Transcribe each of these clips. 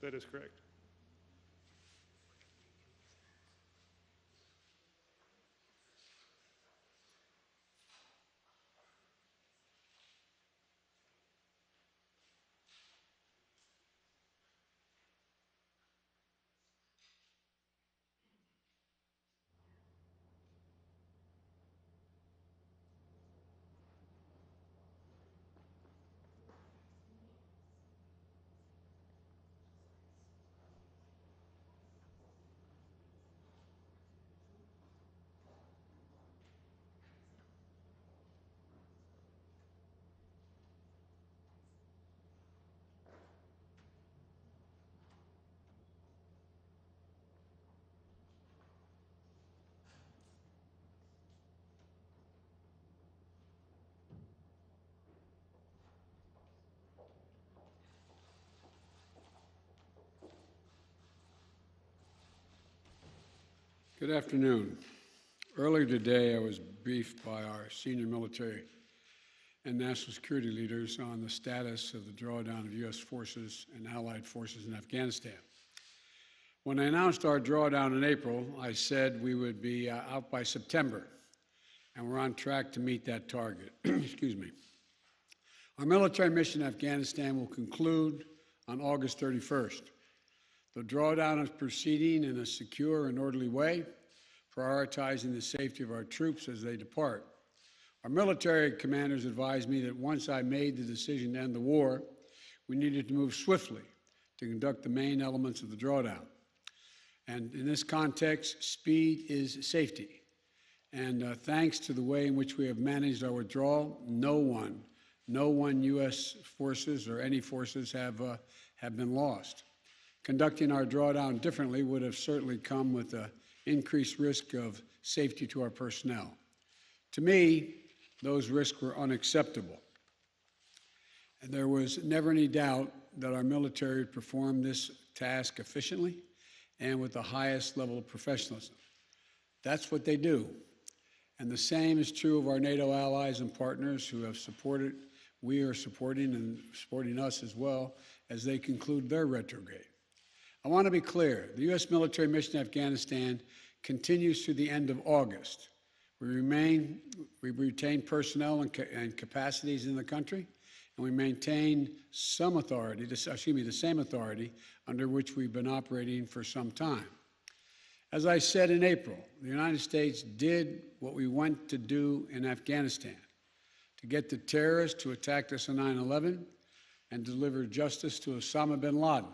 That is correct. Good afternoon. Earlier today, I was briefed by our senior military and national security leaders on the status of the drawdown of U.S. forces and allied forces in Afghanistan. When I announced our drawdown in April, I said we would be out by September, and we're on track to meet that target. Excuse me. Our military mission in Afghanistan will conclude on August 31st. The drawdown is proceeding in a secure and orderly way, prioritizing the safety of our troops as they depart. Our military commanders advised me that once I made the decision to end the war, we needed to move swiftly to conduct the main elements of the drawdown. And in this context, speed is safety. And thanks to the way in which we have managed our withdrawal, no one U.S. forces or any forces have been lost. Conducting our drawdown differently would have certainly come with an increased risk of safety to our personnel. To me, those risks were unacceptable. And there was never any doubt that our military would perform this task efficiently and with the highest level of professionalism. That's what they do. And the same is true of our NATO allies and partners who have supported, we are supporting and supporting us as well as they conclude their retrograde. I want to be clear, the U.S. military mission in Afghanistan continues through the end of August. We retain personnel and capacities in the country, and we maintain some authority, the same authority under which we've been operating for some time. As I said in April, the United States did what we went to do in Afghanistan, to get the terrorists who attacked us on 9/11 and deliver justice to Osama bin Laden,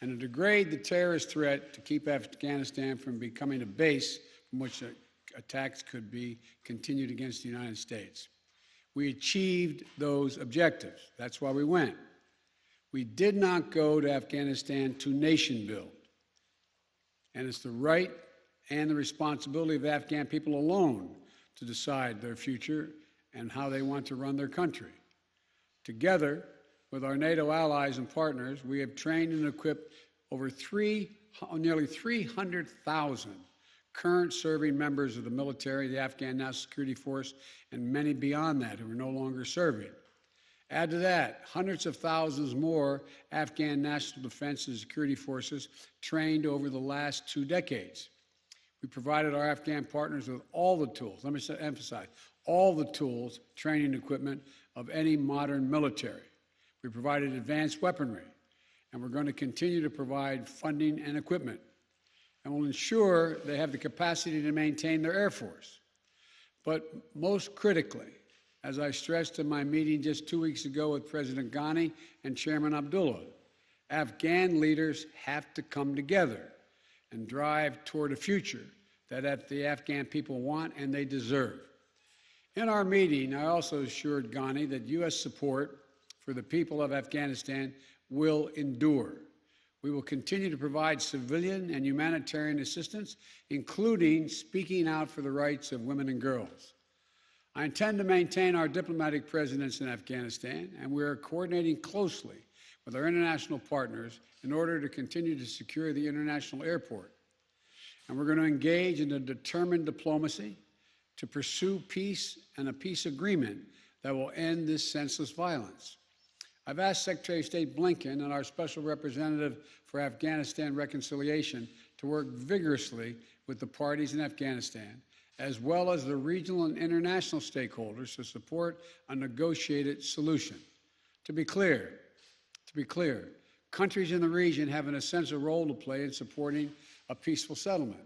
and to degrade the terrorist threat to keep Afghanistan from becoming a base from which attacks could be continued against the United States. We achieved those objectives. That's why we went. We did not go to Afghanistan to nation build. And it's the right and the responsibility of the Afghan people alone to decide their future and how they want to run their country. Together, with our NATO allies and partners, we have trained and equipped over nearly 300,000 current serving members of the military, the Afghan National Security Force, and many beyond that who are no longer serving. Add to that, hundreds of thousands more Afghan national defense and security forces trained over the last 2 decades. We provided our Afghan partners with all the tools, let me emphasize, all the tools, training, equipment of any modern military. We provided advanced weaponry, and we're going to continue to provide funding and equipment, and we'll ensure they have the capacity to maintain their Air Force. But most critically, as I stressed in my meeting just 2 weeks ago with President Ghani and Chairman Abdullah, Afghan leaders have to come together and drive toward a future that the Afghan people want and they deserve. In our meeting, I also assured Ghani that U.S. support for the people of Afghanistan will endure. We will continue to provide civilian and humanitarian assistance, including speaking out for the rights of women and girls. I intend to maintain our diplomatic presence in Afghanistan, and we are coordinating closely with our international partners in order to continue to secure the international airport. And we're going to engage in a determined diplomacy to pursue peace and a peace agreement that will end this senseless violence. I've asked Secretary of State Blinken and our Special Representative for Afghanistan Reconciliation to work vigorously with the parties in Afghanistan, as well as the regional and international stakeholders to support a negotiated solution. To be clear, countries in the region have an essential role to play in supporting a peaceful settlement.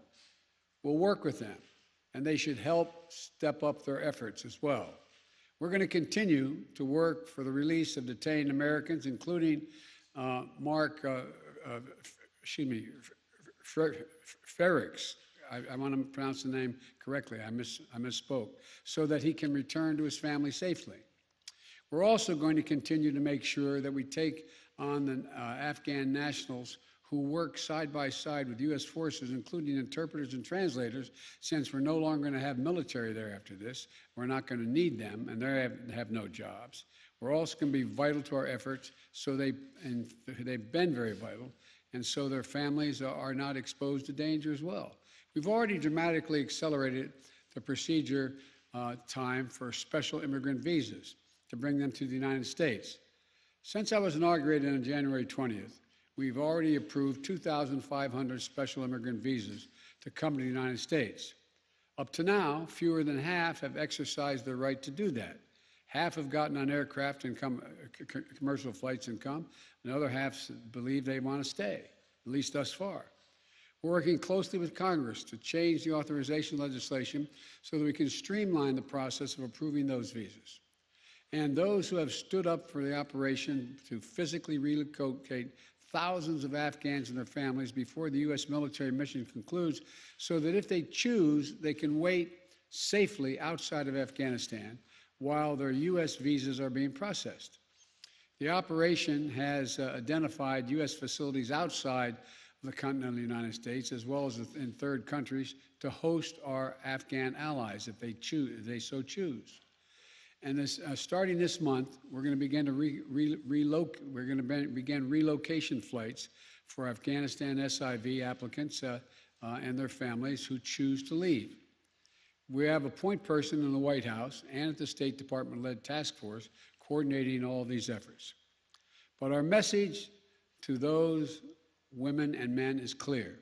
We'll work with them, and they should help step up their efforts as well. We're going to continue to work for the release of detained Americans, including Ferrix. I want to pronounce the name correctly. I misspoke, so that he can return to his family safely. We're also going to continue to make sure that we take on the Afghan nationals who work side by side with U.S. forces, including interpreters and translators, since we're no longer going to have military there after this. We're not going to need them, and they have no jobs. We're also going to be vital to our efforts, they've been very vital, and so their families are not exposed to danger as well. We've already dramatically accelerated the procedure time for special immigrant visas to bring them to the United States. Since I was inaugurated on January 20th, we've already approved 2,500 special immigrant visas to come to the United States. Up to now, fewer than half have exercised their right to do that. Half have gotten on aircraft and commercial flights and come, and the other half believe they want to stay, at least thus far. We're working closely with Congress to change the authorization legislation so that we can streamline the process of approving those visas. And those who have stood up for the operation to physically relocate thousands of Afghans and their families before the U.S. military mission concludes, so that if they choose, they can wait safely outside of Afghanistan while their U.S. visas are being processed. The operation has identified U.S. facilities outside the continental United States, as well as in third countries, to host our Afghan allies if they so choose. And starting this month, we're going to begin to begin relocation flights for Afghanistan SIV applicants and their families who choose to leave. We have a point person in the White House and at the State Department-led task force coordinating all of these efforts. But our message to those women and men is clear.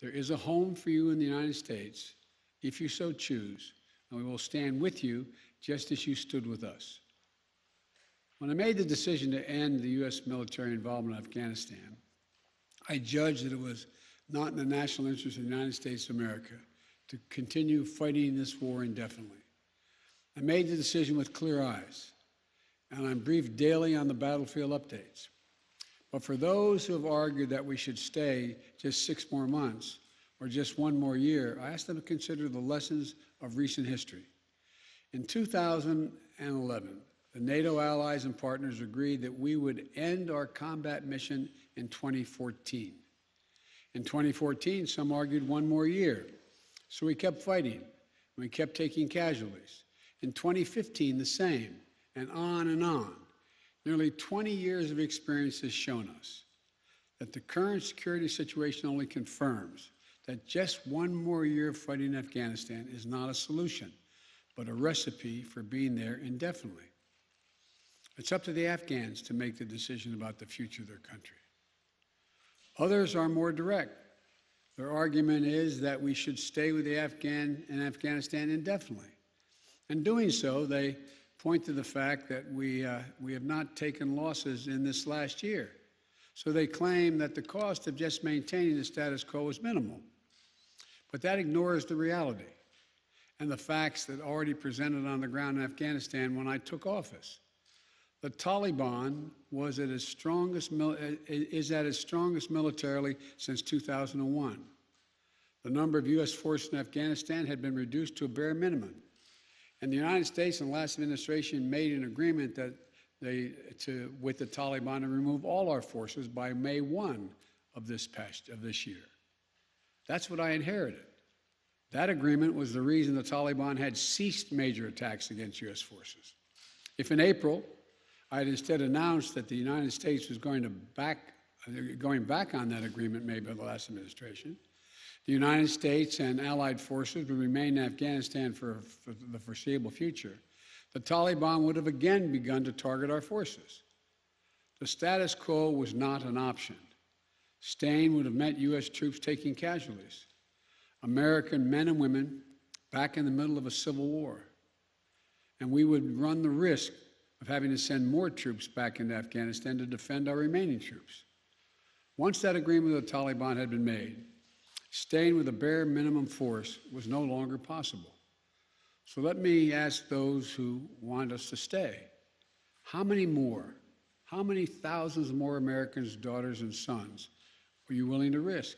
There is a home for you in the United States if you so choose, and we will stand with you just as you stood with us. When I made the decision to end the U.S. military involvement in Afghanistan, I judged that it was not in the national interest of the United States of America to continue fighting this war indefinitely. I made the decision with clear eyes, and I'm briefed daily on the battlefield updates. But for those who have argued that we should stay just 6 more months or just 1 more year, I ask them to consider the lessons of recent history. In 2011, the NATO allies and partners agreed that we would end our combat mission in 2014. In 2014, some argued 1 more year. So we kept fighting. We kept taking casualties. In 2015, the same, and on and on. Nearly 20 years of experience has shown us that the current security situation only confirms that just 1 more year of fighting in Afghanistan is not a solution, but a recipe for being there indefinitely. It's up to the Afghans to make the decision about the future of their country. Others are more direct. Their argument is that we should stay with the Afghanistan indefinitely. In doing so, they point to the fact that we have not taken losses in this last year. So they claim that the cost of just maintaining the status quo is minimal. But that ignores the reality and the facts that already presented on the ground in Afghanistan when I took office. The Taliban is at its strongest militarily since 2001. The number of U.S. forces in Afghanistan had been reduced to a bare minimum. And the United States and the last administration made an agreement with the Taliban to remove all our forces by May 1 of this year. That's what I inherited. That agreement was the reason the Taliban had ceased major attacks against U.S. forces. If in April I had instead announced that the United States was going back on that agreement made by the last administration, the United States and allied forces would remain in Afghanistan for the foreseeable future, the Taliban would have again begun to target our forces. The status quo was not an option. Staying would have meant U.S. troops taking casualties, American men and women back in the middle of a civil war. And we would run the risk of having to send more troops back into Afghanistan to defend our remaining troops. Once that agreement with the Taliban had been made, staying with a bare minimum force was no longer possible. So let me ask those who want us to stay, how many thousands more Americans' daughters and sons are you willing to risk?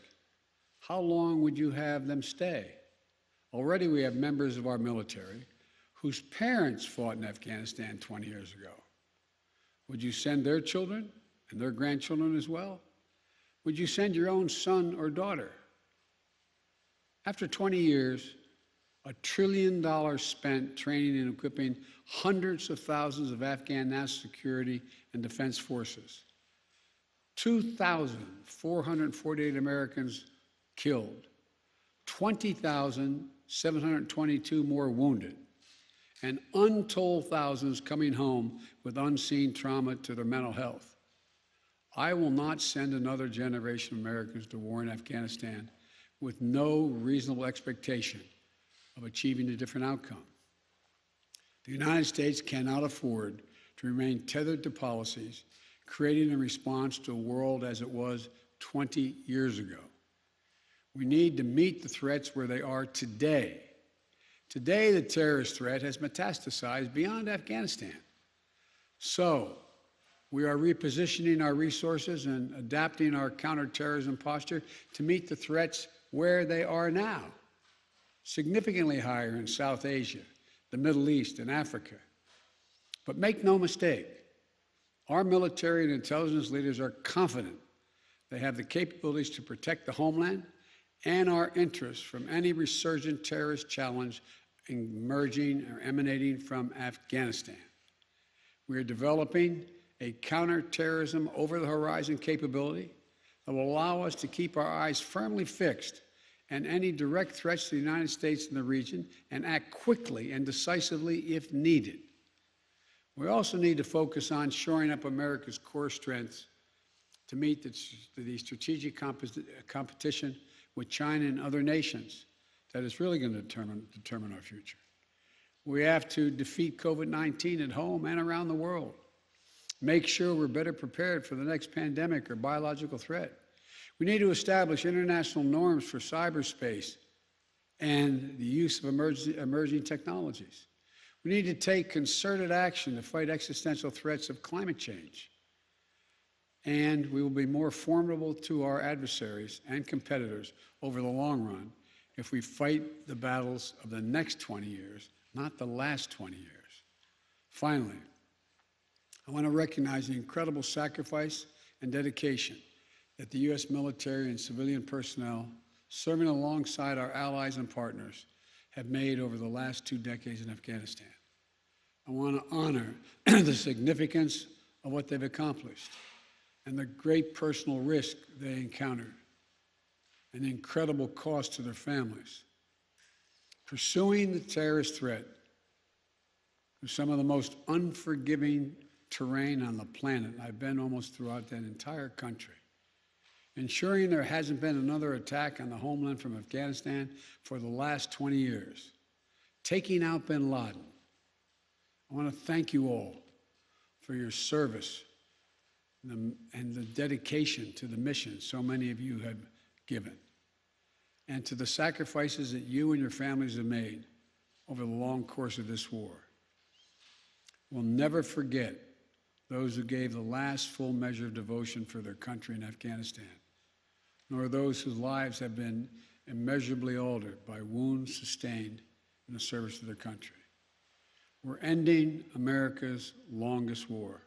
How long would you have them stay? Already we have members of our military whose parents fought in Afghanistan 20 years ago. Would you send their children and their grandchildren as well? Would you send your own son or daughter? After 20 years, $1 trillion spent training and equipping hundreds of thousands of Afghan national security and defense forces, 2,448 Americans killed, 20,722 more wounded, and untold thousands coming home with unseen trauma to their mental health. I will not send another generation of Americans to war in Afghanistan with no reasonable expectation of achieving a different outcome. The United States cannot afford to remain tethered to policies created in response to a world as it was 20 years ago. We need to meet the threats where they are today. Today, the terrorist threat has metastasized beyond Afghanistan. So, we are repositioning our resources and adapting our counterterrorism posture to meet the threats where they are now, significantly higher in South Asia, the Middle East, and Africa. But make no mistake, our military and intelligence leaders are confident they have the capabilities to protect the homeland and our interests from any resurgent terrorist challenge emerging or emanating from Afghanistan. We are developing a counterterrorism over-the-horizon capability that will allow us to keep our eyes firmly fixed on any direct threats to the United States and the region and act quickly and decisively if needed. We also need to focus on shoring up America's core strengths to meet the strategic competition with China and other nations that is really going to determine our future. We have to defeat COVID-19 at home and around the world. Make sure we're better prepared for the next pandemic or biological threat. We need to establish international norms for cyberspace and the use of emerging technologies. We need to take concerted action to fight existential threats of climate change. And we will be more formidable to our adversaries and competitors over the long run if we fight the battles of the next 20 years, not the last 20 years. Finally, I want to recognize the incredible sacrifice and dedication that the U.S. military and civilian personnel serving alongside our allies and partners have made over the last 2 decades in Afghanistan. I want to honor the significance of what they've accomplished and the great personal risk they encountered and the incredible cost to their families. Pursuing the terrorist threat through some of the most unforgiving terrain on the planet, I've been almost throughout that entire country, ensuring there hasn't been another attack on the homeland from Afghanistan for the last 20 years, taking out bin Laden. I want to thank you all for your service and the dedication to the mission so many of you have given, and to the sacrifices that you and your families have made over the long course of this war. We'll never forget those who gave the last full measure of devotion for their country in Afghanistan, nor those whose lives have been immeasurably altered by wounds sustained in the service of their country. We're ending America's longest war,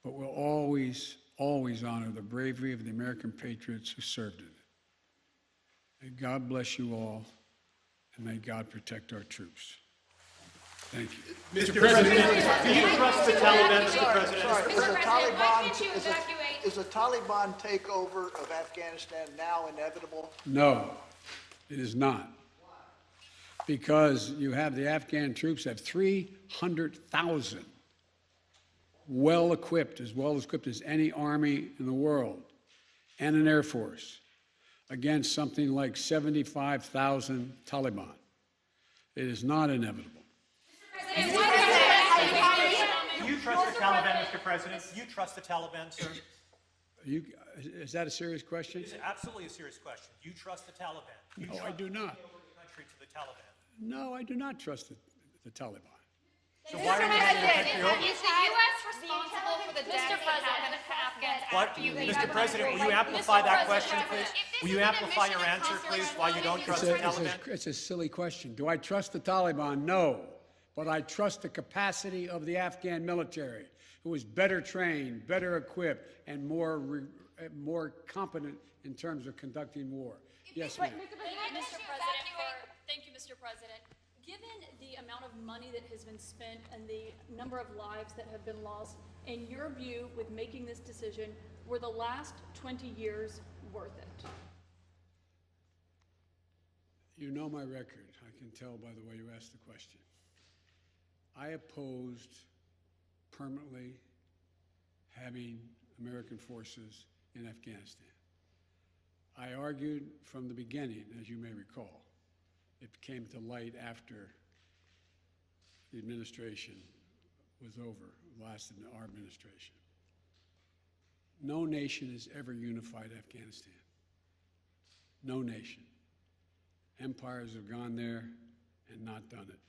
but we'll always, always honor the bravery of the American patriots who served in it. May God bless you all, and may God protect our troops. Thank you. Mr. President, do you trust the Taliban, Mr. President? Is a Taliban takeover of Afghanistan now inevitable? No, it is not. Because you have the Afghan troops have 300,000 well-equipped as any army in the world, and an Air Force, against something like 75,000 Taliban. It is not inevitable. Do you trust the Taliban, Mr. President? Do you trust the Taliban, sir? Is that a serious question? It's absolutely a serious question. Do you trust the Taliban? Do you No, I trust do not. the country to the Taliban? No, I do not trust the Taliban. So why are you handing the country over? Is the U.S. responsible for the deaths that happened to Afghans What? after you Mr. President, will you amplify that question, please? Will you amplify your answer, please, why you don't trust the Taliban? It's a silly question. Do I trust the Taliban? No. But I trust the capacity of the Afghan military, who is better trained, better equipped, and more competent in terms of conducting war. Yes, ma'am. Thank you, Mr. President. Given the amount of money that has been spent and the number of lives that have been lost, in your view, with making this decision, were the last 20 years worth it? You know my record. I can tell by the way you asked the question. I opposed permanently having American forces in Afghanistan. I argued from the beginning, as you may recall. It came to light after the administration was over, lasted our administration. No nation has ever unified Afghanistan. No nation. Empires have gone there and not done it.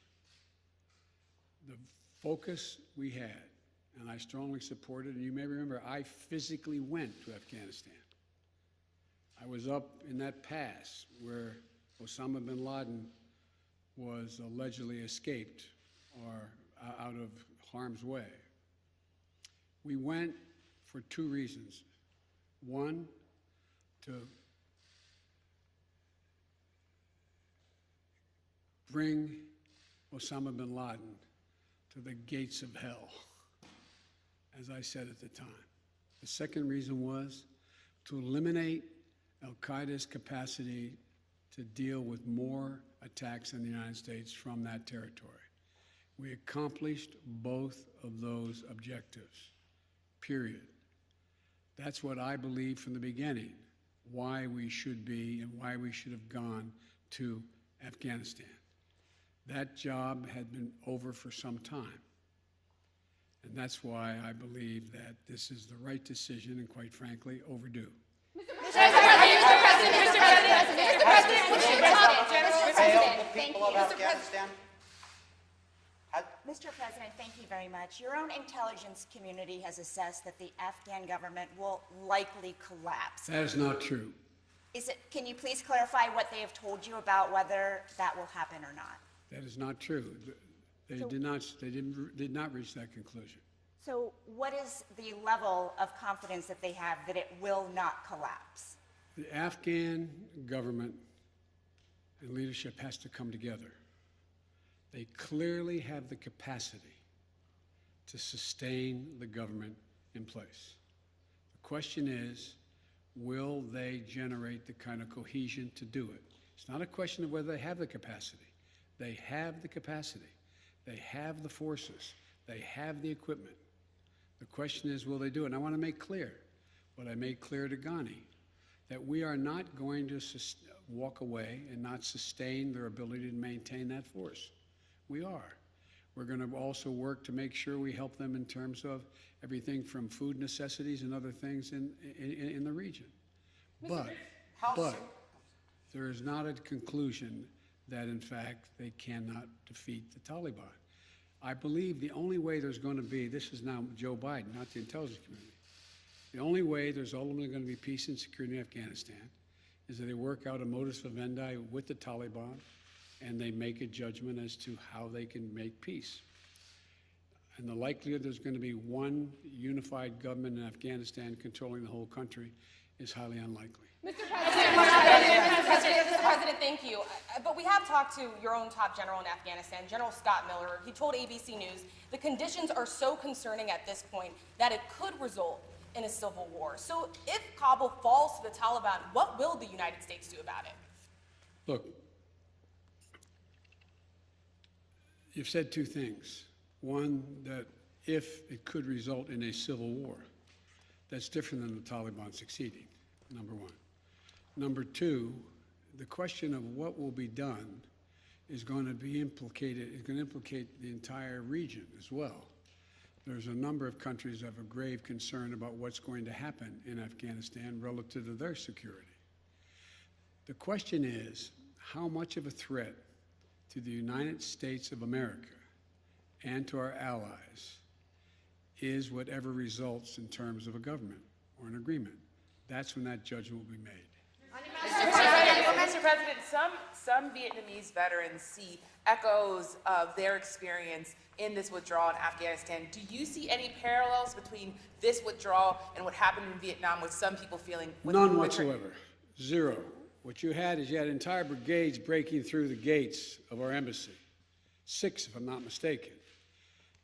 The focus we had, and I strongly supported, and you may remember, I physically went to Afghanistan. I was up in that pass where Osama bin Laden was allegedly escaped or out of harm's way. We went for two reasons. One, to bring Osama bin Laden to the gates of hell, as I said at the time. The second reason was to eliminate al-Qaeda's capacity to deal with more attacks in the United States from that territory. We accomplished both of those objectives, period. That's what I believed from the beginning, why we should be and why we should have gone to Afghanistan. That job had been over for some time. And that's why I believe that this is the right decision and, quite frankly, overdue. Mr. President, thank you very much. Your own intelligence community has assessed that the Afghan government will likely collapse. That is not true. Can you please clarify what they have told you about whether that will happen or not? That is not true. They did not reach that conclusion. So what is the level of confidence that they have that it will not collapse? The Afghan government and leadership has to come together. They clearly have the capacity to sustain the government in place. The question is, will they generate the kind of cohesion to do it? It's not a question of whether they have the capacity. They have the capacity. They have the forces. They have the equipment. The question is, will they do it? And I want to make clear what I made clear to Ghani, that we are not going to walk away and not sustain their ability to maintain that force. We are. We're going to also work to make sure we help them in terms of everything from food necessities and other things in the region. But there is not a conclusion that, in fact, they cannot defeat the Taliban. I believe the only way there's going to be, this is now Joe Biden, not the intelligence community, the only way there's ultimately going to be peace and security in Afghanistan is that they work out a modus vivendi with the Taliban and they make a judgment as to how they can make peace. And the likelihood there's going to be one unified government in Afghanistan controlling the whole country is highly unlikely. Mr. President, thank you. But we have talked to your own top general in Afghanistan, General Scott Miller. He told ABC News the conditions are so concerning at this point that it could result in a civil war. So if Kabul falls to the Taliban, what will the United States do about it? Look, you've said two things. One, that if it could result in a civil war. That's different than the Taliban succeeding, number one. Number two, the question of what will be done is going to implicate the entire region as well. There's a number of countries that have a grave concern about what's going to happen in Afghanistan relative to their security. The question is, how much of a threat to the United States of America and to our allies is whatever results in terms of a government or an agreement? That's when that judgment will be made. Mr. President, some Vietnamese veterans see echoes of their experience in this withdrawal in Afghanistan. Do you see any parallels between this withdrawal and what happened in Vietnam, with some people feeling? None whatsoever. Zero. What you had entire brigades breaking through the gates of our embassy. 6, if I'm not mistaken.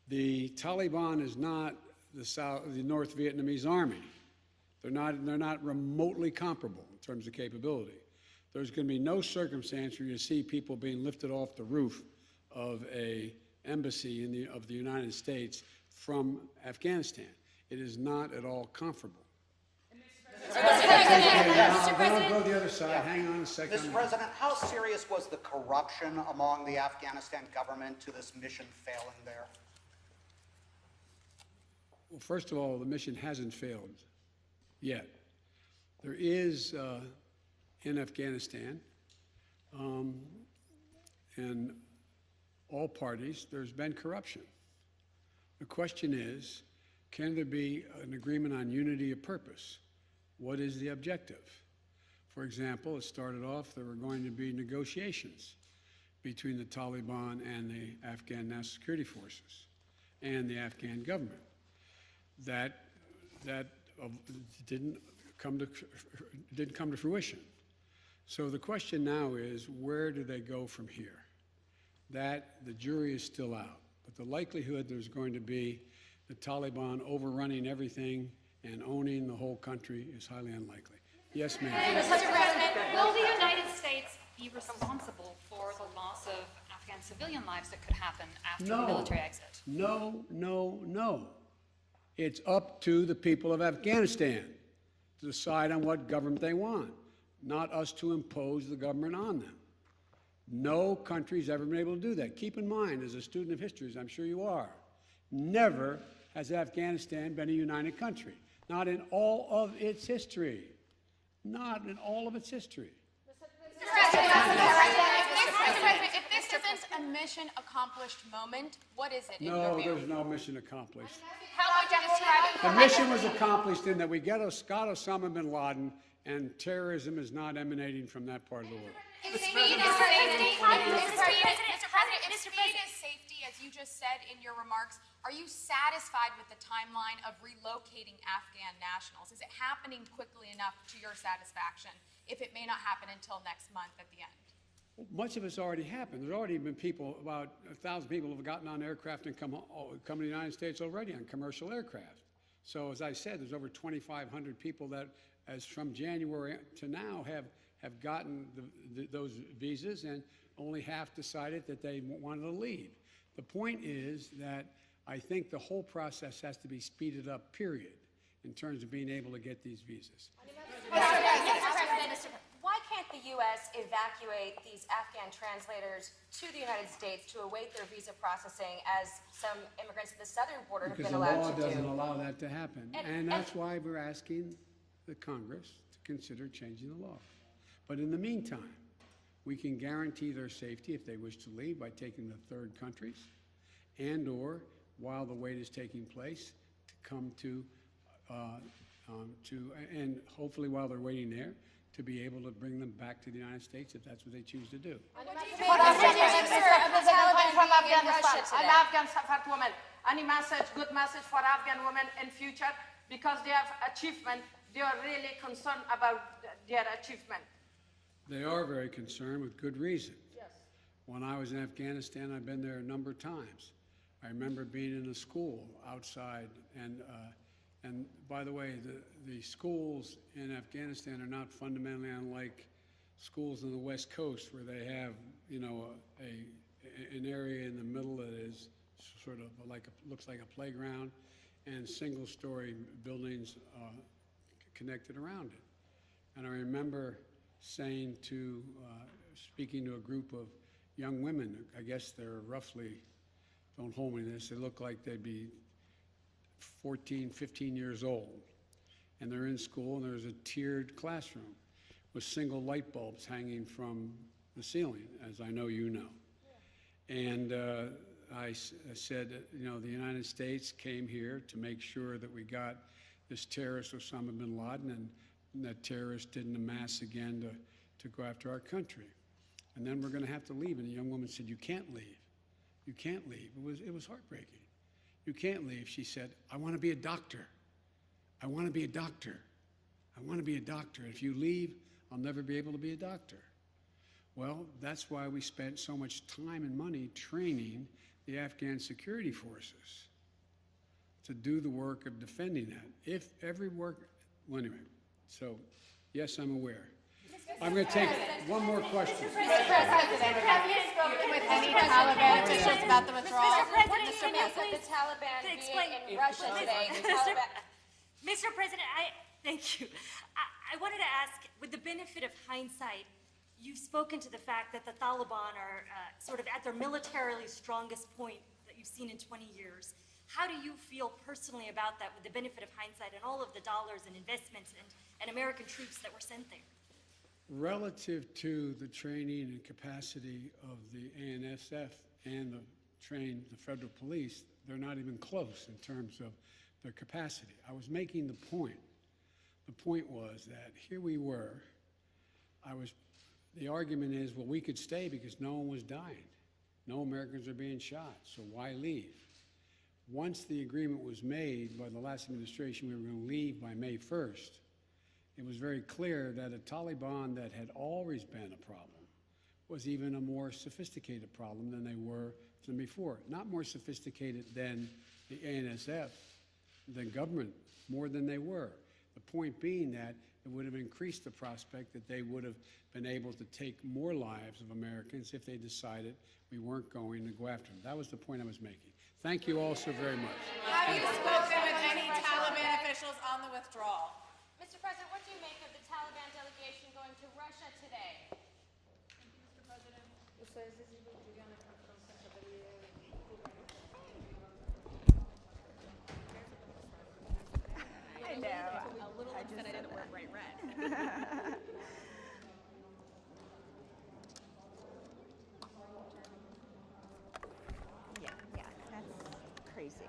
The Taliban is not the North Vietnamese army. They're not remotely comparable in terms of capability. There's going to be no circumstance where you see people being lifted off the roof of an embassy of the United States from Afghanistan. It is not at all comparable. Mr. President, Go to the other side. Yeah. Hang on a second. Mr. President, how serious was the corruption among the Afghanistan government to this mission failing there? Well, first of all, the mission hasn't failed yet. There is, in Afghanistan, and all parties, there's been corruption. The question is, can there be an agreement on unity of purpose? What is the objective? For example, it started off there were going to be negotiations between the Taliban and the Afghan National Security Forces and the Afghan government. That didn't come to fruition. So the question now is, where do they go from here? That the jury is still out, but the likelihood there's going to be the Taliban overrunning everything and owning the whole country is highly unlikely. Yes, ma'am. Mr. President, will the United States be responsible for the loss of Afghan civilian lives that could happen after the military exit? No, no, no. It's up to the people of Afghanistan to decide on what government they want, not us to impose the government on them. No country's ever been able to do that. Keep in mind, as a student of history, as I'm sure you are, never has Afghanistan been a united country. Not in all of its history. Not in all of its history. Mr. President, if this isn't a mission accomplished moment, what is it in your view? No, there's no mission accomplished. How would you describe it? The mission was accomplished in that we got Osama bin Laden, and terrorism is not emanating from that part of the world. If speed is safety, as you just said in your remarks, are you satisfied with the timeline of relocating Afghan nationals? Is it happening quickly enough to your satisfaction, if it may not happen until next month at the end? Well, much of it's already happened. There's already been people, about 1,000 people have gotten on aircraft and come to the United States already on commercial aircraft. So as I said, there's over 2,500 people that, as from January to now, have gotten those visas, and only half decided that they wanted to leave. The point is that I think the whole process has to be speeded up, period, in terms of being able to get these visas. Why can't the U.S. evacuate these Afghan translators to the United States to await their visa processing, as some immigrants at the southern border have been allowed to do? Because the law doesn't allow that to happen. And that's why we're asking the Congress to consider changing the law. But in the meantime, we can guarantee their safety if they wish to leave by taking them to third countries, and or while the wait is taking place, to come and hopefully while they're waiting there, to be able to bring them back to the United States if that's what they choose to do. I'm Afghan woman. Any message, good message for Afghan women in future, because they have achievement, they are really concerned about their achievement. They are very concerned with good reason. Yes. When I was in Afghanistan, I've been there a number of times. I remember being in a school outside, and by the way, the schools in Afghanistan are not fundamentally unlike schools on the West Coast, where they have, an area in the middle that is sort of like looks like a playground, and single-story buildings connected around it. And I remember saying speaking to a group of young women, I guess they're roughly, don't hold me to this, they look like they'd be 14, 15 years old. And they're in school, and there's a tiered classroom with single light bulbs hanging from the ceiling, as I know you know. And I said, you know, the United States came here to make sure that we got this terrorist Osama bin Laden, and that terrorist didn't amass again to go after our country. And then we're going to have to leave. And the young woman said, you can't leave. You can't leave. It was heartbreaking. You can't leave. She said, I want to be a doctor. I want to be a doctor. I want to be a doctor. If you leave, I'll never be able to be a doctor. Well, that's why we spent so much time and money training the Afghan security forces to do the work of defending that. If every work, well, anyway, so yes, I'm aware. I'm going to take one more question. Mr. President, have you spoken with any Taliban officials about the withdrawal? Mr. President, Mr. can you President, please The Taliban explain? being in Russia today. The Taliban. Mr. President, thank you. I wanted to ask, with the benefit of hindsight, you've spoken to the fact that the Taliban are sort of at their militarily strongest point that you've seen in 20 years. How do you feel personally about that with the benefit of hindsight and all of the dollars and investments and American troops that were sent there? Relative to the training and capacity of the ANSF and the federal police, they're not even close in terms of their capacity. I was making the point. The point was that here we were. The argument is, well, we could stay because no one was dying. No Americans are being shot, so why leave? Once the agreement was made by the last administration, we were going to leave by May 1st. It was very clear that a Taliban that had always been a problem was even a more sophisticated problem than they were than before. Not more sophisticated than the ANSF, the government, more than they were. The point being that it would have increased the prospect that they would have been able to take more lives of Americans if they decided we weren't going to go after them. That was the point I was making. Thank you all so very much. Have you spoken with any Taliban officials on the withdrawal? Mr. President, what do you make of the Taliban delegation going to Russia today? Mr. President. I know. A little upset I didn't wear bright red. Yeah, that's crazy.